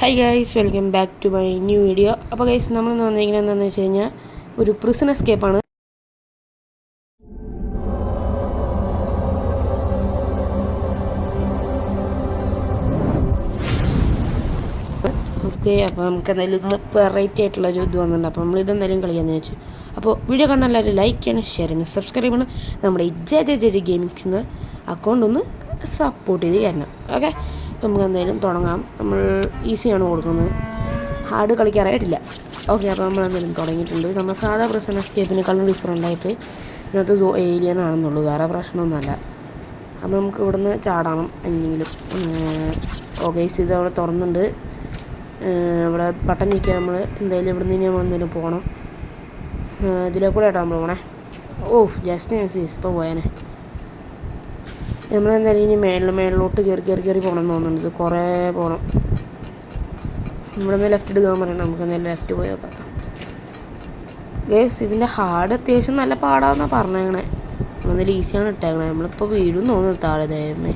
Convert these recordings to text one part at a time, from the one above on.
Hi guys, welcome back to my new video. അപ്പോൾ guys, നമ്മൾ ഇന്ന് വന്നിരിക്കുന്നത് എന്താണെന്ന് വെച്ച് കഴിഞ്ഞാൽ ഒരു പ്രിസൺ എസ്കേപ്പാണ്. ഓക്കെ, അപ്പോൾ നമുക്ക് എന്തായാലും വെറൈറ്റി ആയിട്ടുള്ളൊരു ഇത് വന്നിട്ടുണ്ട്. അപ്പോൾ നമ്മളിതെന്തായാലും കളിക്കാമെന്ന് വെച്ചു. അപ്പോൾ വീഡിയോ കാണാൻ എല്ലാവരും ലൈക്ക് ചെയ്യണം, ഷെയർ ചെയ്യണം, സബ്സ്ക്രൈബ് ചെയ്യണം. നമ്മുടെ ഈ ജെ ഗെയിമിങ്സിന് അക്കൗണ്ട് ഒന്ന് സപ്പോർട്ട് ചെയ്ത് തരണം. ഓക്കെ, നമുക്ക് എന്തായാലും തുടങ്ങാം. നമ്മൾ ഈസിയാണ് കൊടുക്കുന്നത്, ഹാർഡ് കളിക്കാറായിട്ടില്ല. ഓക്കെ, അപ്പോൾ നമ്മൾ എന്തായാലും തുടങ്ങിയിട്ടുണ്ട്. നമ്മൾ സാധാ പ്രിസൺ എസ്കേപ്പിനെക്കാളും ഡിഫറെൻ്റ് ആയിട്ട് ഇതിനകത്ത് ഏലിയൻ ആണെന്നുള്ളൂ, വേറെ പ്രശ്നമൊന്നുമല്ല. അപ്പോൾ നമുക്ക് ഇവിടുന്ന് ചാടണം എങ്ങനെയെങ്കിലും. ഓക്കെ, ഇത് അവിടെ തുറന്നുണ്ട്. ഇവിടെ ബട്ടൺ നിൽക്കുക. നമ്മൾ എന്തായാലും ഇവിടെ നിന്ന് നമ്മൾ എന്തെങ്കിലും പോകണം. ഇതിലേക്കൂടെ ആയിട്ടാണ് നമ്മൾ പോകണേ. ജസ്റ്റ് മിസ് ഇപ്പോൾ പോയാനെ. നമ്മളെന്തായാലും ഇനി മേളിലോട്ട് കയറി പോകണം എന്ന് തോന്നുന്നുണ്ട്. ഇത് കുറേ പോകണം. ഇവിടെ നിന്ന് ലെഫ്റ്റ് എടുക്കാൻ പറയണം. നമുക്ക് എന്തായാലും ലെഫ്റ്റ് പോയി നോക്കാം. ഗേസ്, ഇതിൻ്റെ ഹാർഡ് അത്യാവശ്യം നല്ല പാടാമെന്നാണ് പറഞ്ഞേക്കണേ. നമ്മളെന്തായാലും ഈസിയാണ് ഇട്ടേക്കണേ. നമ്മളിപ്പോൾ വീടും തോന്നുന്നു താഴെ. ദയമേ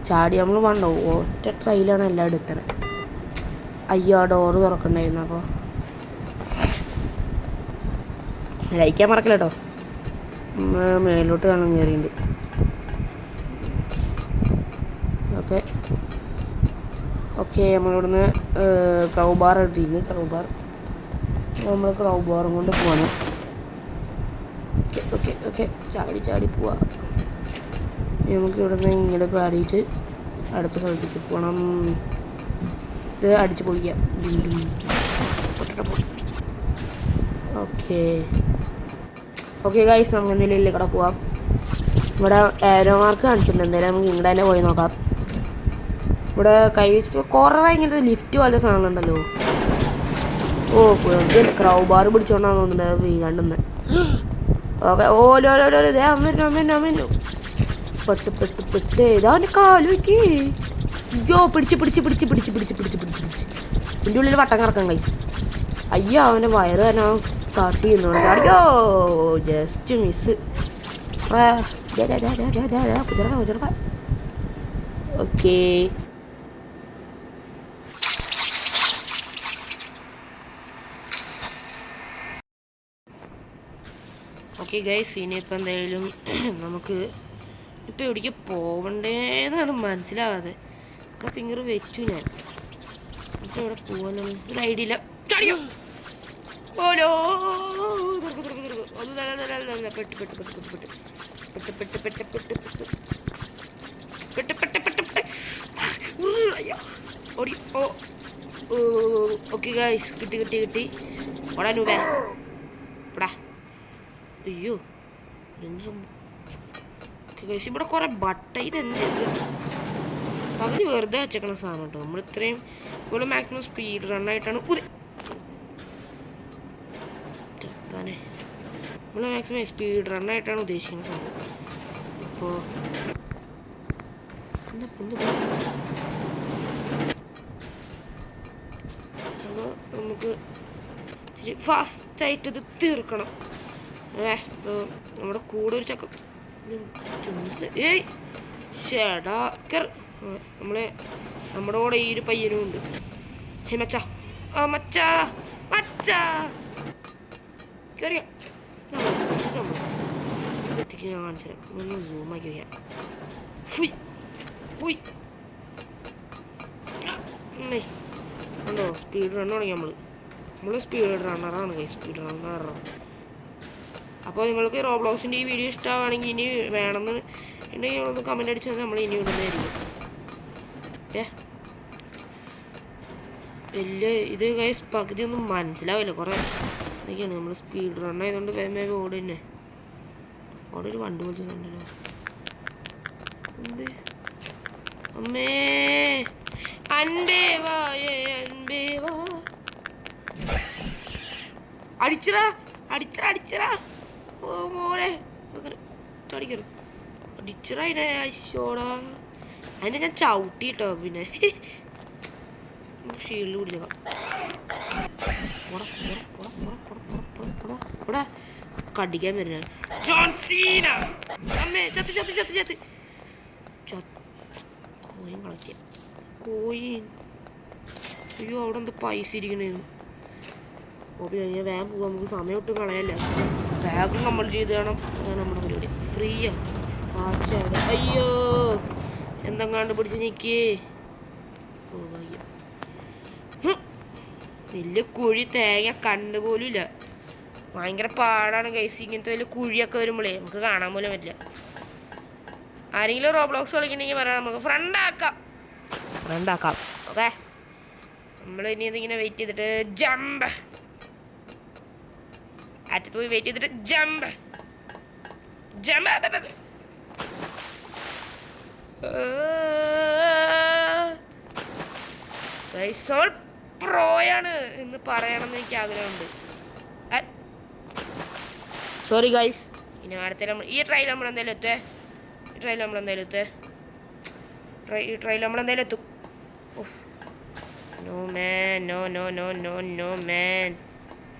ചാടി നമ്മൾ വേണ്ടോ, ഒറ്റ ട്രൈയിലാണ് എല്ലാം എടുത്തത്. അയ്യോ, ഡോറ് തുറക്കണ്ടായിരുന്നു. അപ്പോൾ ലൈക്കാൻ മറക്കില്ല കേട്ടോ. മേലോട്ട് കാണാൻ കയറിയിട്ടുണ്ട്. ഓക്കെ, നമ്മളിവിടുന്ന് ക്രൗബാർ ഇട്ടിരുന്നു. നമ്മൾ ക്രൗബാറും കൊണ്ട് പോകണം. ഓക്കെ ചാടി പോവാം. നമുക്ക് ഇവിടുന്ന് ഇങ്ങോട്ട് പാടിയിട്ട് അടുത്ത സ്ഥലത്തേക്ക് പോകണം. ഇത് അടിച്ച് പൊളിക്കാം. ഓക്കെ ഗൈസ്, നമുക്ക് എന്തെങ്കിലും ഇല്ല ഇവിടെ പോവാം. ഇവിടെ ഏരോ മാർക്ക് കാണിച്ചിട്ടുണ്ട്. എന്തായാലും നമുക്ക് ഇങ്ങോട്ട് തന്നെ പോയി നോക്കാം. ഇവിടെ കുറേ ഇങ്ങനത്തെ ലിഫ്റ്റ് പോലത്തെ സാധനങ്ങളുണ്ടല്ലോ. ക്രൗബാർ പിടിച്ചോണ്ടാന്ന് തോന്നുന്നുണ്ട് വീഴാണ്ടെന്ന്. ഓക്കെ, പെട്ട് ഇതാ കാല് വെക്ക്. പിടിച്ച് ഇതിൻ്റെ ഉള്ളിൽ വട്ടം കറക്കാം ഗൈസ്. അയ്യോ, അവൻ്റെ വയറ് തന്നെ സ്റ്റാർട്ട് ചെയ്യുന്നുണ്ട്. ചാടിക്കോ, ജസ്റ്റ് മിസ്. ഓക്കെ ഗൈസ്, ഇനിയിപ്പോൾ എന്തായാലും നമുക്ക് ഇപ്പോൾ എവിടേക്ക് പോകണ്ടേന്നാണ് മനസ്സിലാവാതെ. ഇപ്പോൾ ഫിംഗർ വെച്ചു ഞാൻ. ഇപ്പോൾ എവിടെ പോകാനോ ഒരു ഐഡിയ ഇല്ല. ചാടിയോ, ഓലോ ഓക്കെ ഗൈസ്, കിട്ടി. ഓടാ നൂബേ, എടാ. അയ്യോ, ഇവിടെ കുറെ ബട്ട. ഇതെന്ത് പകുതി വെറുതെ വെച്ചേക്കണ സാധനം കേട്ടോ. നമ്മൾ ഇത്രയും ഇവിടെ മാക്സിമം സ്പീഡ് റണ്ണായിട്ടാണ് നമ്മൾ മാക്സിമം സ്പീഡ് റണ്ണായിട്ടാണ് ഉദ്ദേശിക്കുന്ന സാധനം. ഇപ്പോൾ അപ്പോൾ നമുക്ക് ഇച്ചിരി ഫാസ്റ്റായിട്ട് ഇത് തീർക്കണം. നമ്മുടെ കൂടെ ഒരു ചക്കം നമ്മുടെ കൂടെ ഈ ഒരു പയ്യനും ഉണ്ട്. ഹേ മച്ചാ, കയറിയ എത്തിക്ക് ഞാൻ കാണിച്ചു തരാം. ഒന്ന് സൂമാക്കി വയ്ക്കാം. ഉണ്ടോ സ്പീഡ് റൺ തുടങ്ങി. നമ്മൾ സ്പീഡ് റണ്ണറാണ്. Speed runner. അപ്പോൾ നിങ്ങൾക്ക് റോബ്ലോക്സിൻ്റെ ഈ വീഡിയോ ഇഷ്ടമാണെങ്കിൽ ഇനി വേണമെന്ന് ഉണ്ടെങ്കിൽ ഒന്ന് കമൻറ്റ് അടിച്ചാൽ നമ്മൾ ഇനി ഇടുന്നതായിരിക്കും. വലിയ ഇത് ഗൈസ് പകുതി ഒന്നും മനസ്സിലാവില്ല. കുറേ ഇതൊക്കെയാണ്. നമ്മൾ സ്പീഡ് റൺ ആയതുകൊണ്ട് വേഗം ഓട് തന്നെ. അവിടെ ഒരു വണ്ടി പോലത്തെ കണ്ടല്ലോ. അമ്മേ അൻപേ വാ അടിച്ചറാ. ഓ മോനെ ചടിക്കറ് അടിച്ചറതിനെ. അശോടാ, അതിനെ ഞാൻ ചവിട്ടിട്ടോ. പിന്നെ ഷീൽഡ് പിടിച്ചേക്കാം. ഇവിടെ കടിക്കാൻ വരുന്ന കോയിൻ കളക്ട്. കോയിൻ അയ്യോ അവിടെ എന്ത് പൈസ ഇരിക്കണേന്ന്. ഓ പിന്നെ ഞാൻ വേഗം പോകാം, നമുക്ക് സമയം ഒട്ടും കളയല്ല. വേഗം കംപ്ലീറ്റ് ചെയ്ത് വേണം. അതാണ് നമ്മുടെ പരിപാടി. ഫ്രീയാ വാച്ച് അവിടെ. അയ്യോ എന്തെങ്ങാണ്ട് പിടിച്ച് നിൽക്കേ. ഓ വയ്യ, വലിയ കുഴി തേങ്ങ കണ്ടുപോലും ഇല്ല. ഭയങ്കര പാടാണ് ഗൈസ് ഇങ്ങനത്തെ വലിയ കുഴിയൊക്കെ വരുമ്പോഴേ നമുക്ക് കാണാൻ പോലും പറ്റില്ല. ആരെങ്കിലും റോബ്ലോക്സ് കളിക്കണമെങ്കിൽ പറയാം, നമുക്ക് ഫ്രണ്ടാക്കാം. ഓക്കെ, നമ്മൾ ഇനി ഇതിങ്ങനെ വെയിറ്റ് ചെയ്തിട്ട് ജമ്പ്, അറ്റത്ത് പോയി വെയിറ്റ് ചെയ്തിട്ട് ജമ്പ് ജമ്പ്. പ്രോയാണ് എന്ന് പറയണമെന്ന് എനിക്ക് ആഗ്രഹമുണ്ട്. Sorry guys. ഇനി അടുത്ത ഈ ട്രയൽ നമ്മൾ എന്തായാലും എത്തും. ഈ ട്രയൽ നമ്മൾ എന്തായാലും എത്തും. No man, no no no no no man,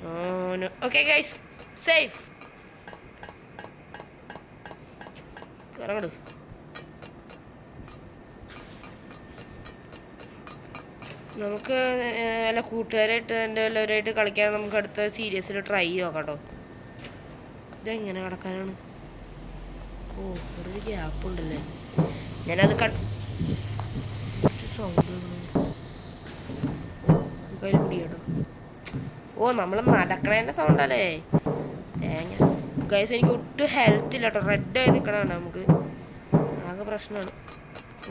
no no. Okay guys, safe. കറങ്ങട്. നമുക്ക് വല്ല കൂട്ടുകാരായിട്ട് എൻ്റെ എല്ലാവരുമായിട്ട് കളിക്കാൻ നമുക്ക് അടുത്ത സീരീസിൽ ട്രൈ ചെയ്യാം കേട്ടോ. ഇതെങ്ങനെ കിടക്കാനാണ്? ഓ ഇവിടെ ഒരു ഗ്യാപ്പ് ഉണ്ടല്ലേ, ഞാനത് സൗണ്ട് കയ്യിൽ പിടിക്കട്ടോ. ഓ നമ്മൾ നടക്കണേൻ്റെ സൗണ്ടല്ലേ തേങ്ങ. ഗൈസ് എനിക്ക് ഒട്ടും ഹെൽത്ത് ഇല്ല കേട്ടോ, റെഡ് ആയി നിൽക്കണതാണ് നമുക്ക് ആകെ പ്രശ്നമാണ്. ഓ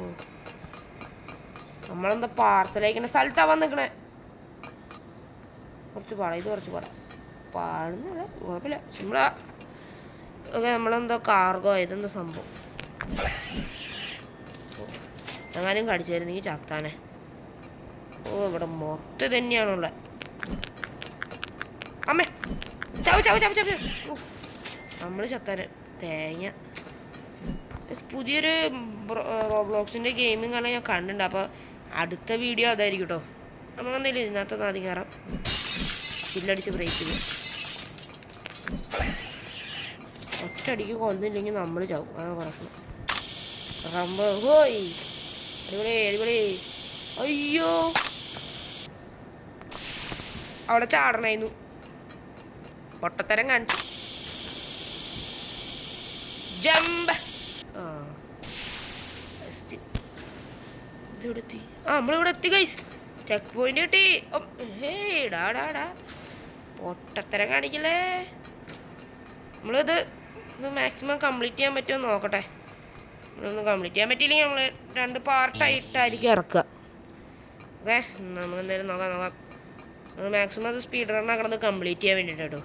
നമ്മളെന്താ പാർസൽ അയക്കണ സ്ഥലത്താവാൻ നിൽക്കണേ. കുറച്ച് പാടാം, ഇത് കുറച്ച് പാടുന്നില്ല, കുഴപ്പമില്ല, സിമ്പിളാ. ഓക്കെ, നമ്മളെന്തോ കാർഗോ ഇതെന്താ സംഭവം. എങ്ങാനും കടിച്ചായിരുന്നെങ്കിൽ ചത്താനെ. ഓ ഇവിടെ മൊത്തം തന്നെയാണുള്ള. അമ്മേ നമ്മൾ ചത്താനെ തേങ്ങ. പുതിയൊരു റോബ്ലോക്സിൻ്റെ ഗെയിമിങ് കാണാൻ ഞാൻ കണ്ടിട്ടുണ്ട്. അപ്പോൾ അടുത്ത വീഡിയോ അതായിരിക്കും കേട്ടോ. നമുക്ക് എന്തെങ്കിലും ഇതിനകത്തൊന്ന് ആദ്യം കയറാം. ചില്ലടിച്ച് ബ്രേക്ക് ചെയ്യും. ഒറ്റയടിക്ക് കൊന്നില്ലെങ്കിൽ നമ്മൾ ചാവും, ആ പ്രശ്നം. ഹോയ് അടിപൊളി അടിപൊളി. അയ്യോ അവിടെ ചാടണായിരുന്നു, പൊട്ടത്തരം കാണിച്ചു. ജമ്പ്. ആ ഇതിവിടെ എത്തി. നമ്മളിവിടെ എത്തി ഗൈസ്. ചെക്ക് പോയിന്റ് കിട്ടി. ഡാ പൊട്ടത്തരം കാണിക്കല്ലേ. നമ്മളിത് മാക്സിമം കംപ്ലീറ്റ് ചെയ്യാൻ പറ്റുമോ നോക്കട്ടെ. നമ്മളൊന്ന് കംപ്ലീറ്റ് ചെയ്യാൻ പറ്റിയില്ലെങ്കിൽ നമ്മൾ 2 പാർട്ടായിട്ടായിരിക്കും ഇറക്കുക. ഓക്കെ, നമ്മളെന്തായാലും നോക്കാം. നമ്മൾ മാക്സിമം അത് സ്പീഡ് റൺ ആക്കണത് കംപ്ലീറ്റ് ചെയ്യാൻ വേണ്ടിയിട്ട് കേട്ടോ.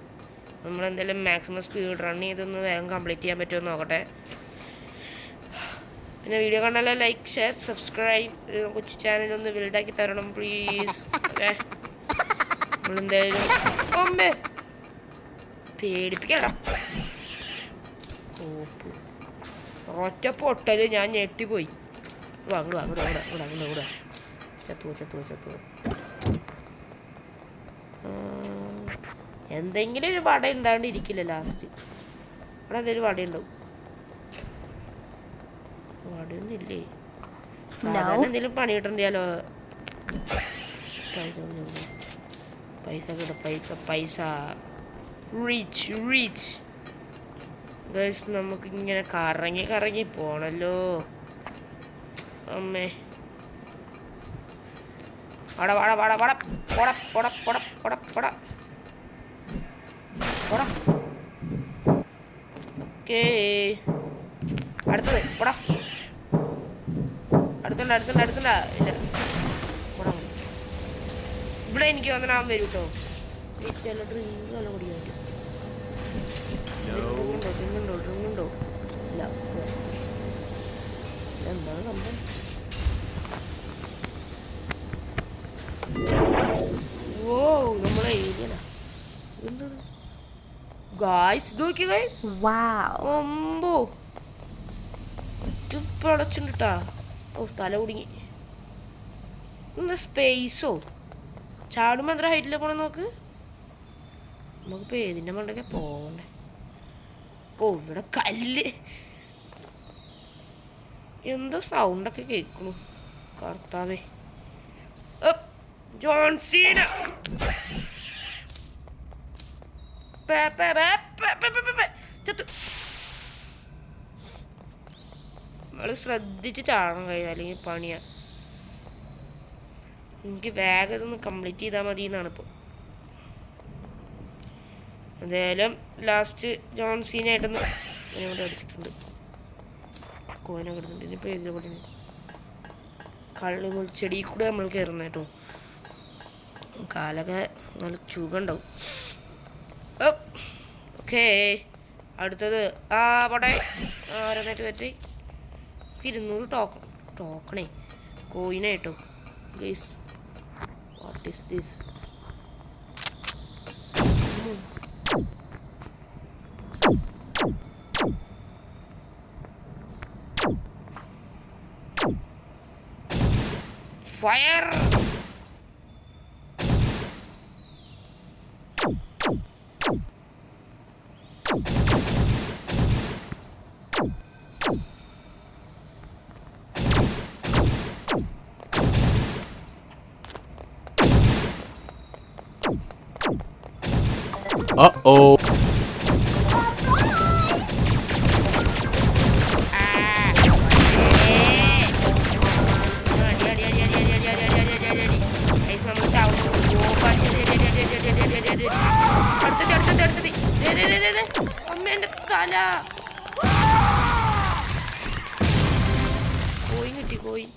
നമ്മളെന്തായാലും മാക്സിമം സ്പീഡ് റൺ ചെയ്തൊന്ന് വേഗം കംപ്ലീറ്റ് ചെയ്യാൻ പറ്റുമോ നോക്കട്ടെ. പിന്നെ വീഡിയോ കണ്ടാൽ ലൈക്ക്, ഷെയർ, സബ്സ്ക്രൈബ്. കൊച്ചു ചാനലൊന്ന് വലുതാക്കി തരണം പ്ലീസ്. ഓക്കെ, നമ്മളെന്തായാലും അമ്മേ പേടിപ്പിക്കടാ. ഓപ്പ് ഒറ്റ പൊട്ടല് ഞാൻ ഞെട്ടിപ്പോയി. അങ്ങോട്ട് ചത്തു. എന്തെങ്കിലും ഒരു വട ഉണ്ടാണ്ടിരിക്കില്ല ലാസ്റ്റ്. അവിടെ എന്തെങ്കിലും വട ഉണ്ടാവും. വടയൊന്നുമില്ലേ? സാധാരണ എന്തെങ്കിലും പണി കിട്ടണ്ടല്ലോ. പൈസ കിട്ടും, പൈസ. റിച്ച് ഗൈസ്, നമുക്ക് ഇങ്ങനെ കറങ്ങി പോണല്ലോ. അമ്മേ ഓക്കേ, അടുത്തത് പോടാ. അടുത്തുണ്ട ഇല്ല. ഇവിടെ എനിക്ക് വന്നിട്ട് വരും കേട്ടോ. ഡ്രിങ്ക് വല്ല കുടിക്കാൻ പറ്റും. ഡ്രിങ്കുണ്ടോ? ഇല്ല. എന്താണ് സംഭവം? ഓ നമ്മളെ ഏരിയനാ. എന്താണ് ഗായ്സ്, ഇത് നോക്കിയ ഗായ്സ്. ഒമ്പോ പടച്ചിട്ടാ. ഓ തല കുടുങ്ങി. എന്താ സ്പേസോ? ചാടുമ്പോൾ എത്ര ഹൈറ്റിൽ പോണേ നോക്ക്. നമുക്കിപ്പോൾ ഏതിൻ്റെ മണ്ടൊക്കെ പോകണ്ടേ? ഓ ഇവിടെ കല്ല്. എന്തോ സൗണ്ടൊക്കെ കേൾക്കണു. കർത്താവേ, ജോൺ സീന നമ്മൾ ശ്രദ്ധിച്ചിട്ടാണ് കഴിയുക, അല്ലെങ്കിൽ പണിയാ. എനിക്ക് വേഗം ഇതൊന്ന് കംപ്ലീറ്റ് ചെയ്താൽ മതി എന്നാണ് ഇപ്പോൾ. എന്തായാലും ലാസ്റ്റ് ജോൺ സീനായിട്ടൊന്ന് ഇവിടെ അടിച്ചിട്ടുണ്ട്. കോയിനെ കിടന്നുണ്ട്. ഇനിയിപ്പോൾ ഇതിലൂടെ കള്ളി ചെടി കൂടെ നമ്മൾ കയറുന്ന കേട്ടോ. കാലൊക്കെ നല്ല ചുഖമുണ്ടാവും. ഓക്കേ, അടുത്തത് പോട്ടെ. ഓരോന്നായിട്ട് പറ്റി 200 ടോക്കണേ കോയിനെ കേട്ടോ. Please, what is this? Fire! Uh-oh. അമ്മേന്റെ തല കോയിൻ കിട്ടി. കോയിൻ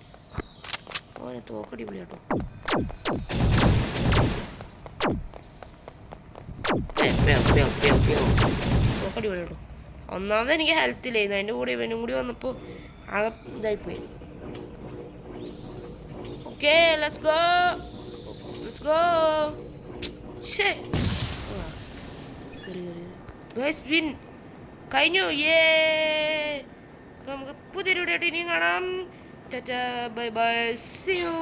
ഓനെ തോക്കടി വിളി കേട്ടോ. തോക്കടി വിളി കേട്ടോ. ഒന്നാമത് എനിക്ക് ഹെൽത്ത് ഇല്ലായിരുന്നു, അതിൻ്റെ കൂടെ ഇവനും കൂടി വന്നപ്പോൾ ആകെ ഇതായിപ്പോയി. Okay, let's go. ശേ, വിൻ കഴിഞ്ഞു. നമുക്ക് പുതിയൊരു വീഡിയോ ഇനിയും കാണാം. Bye bye, see U.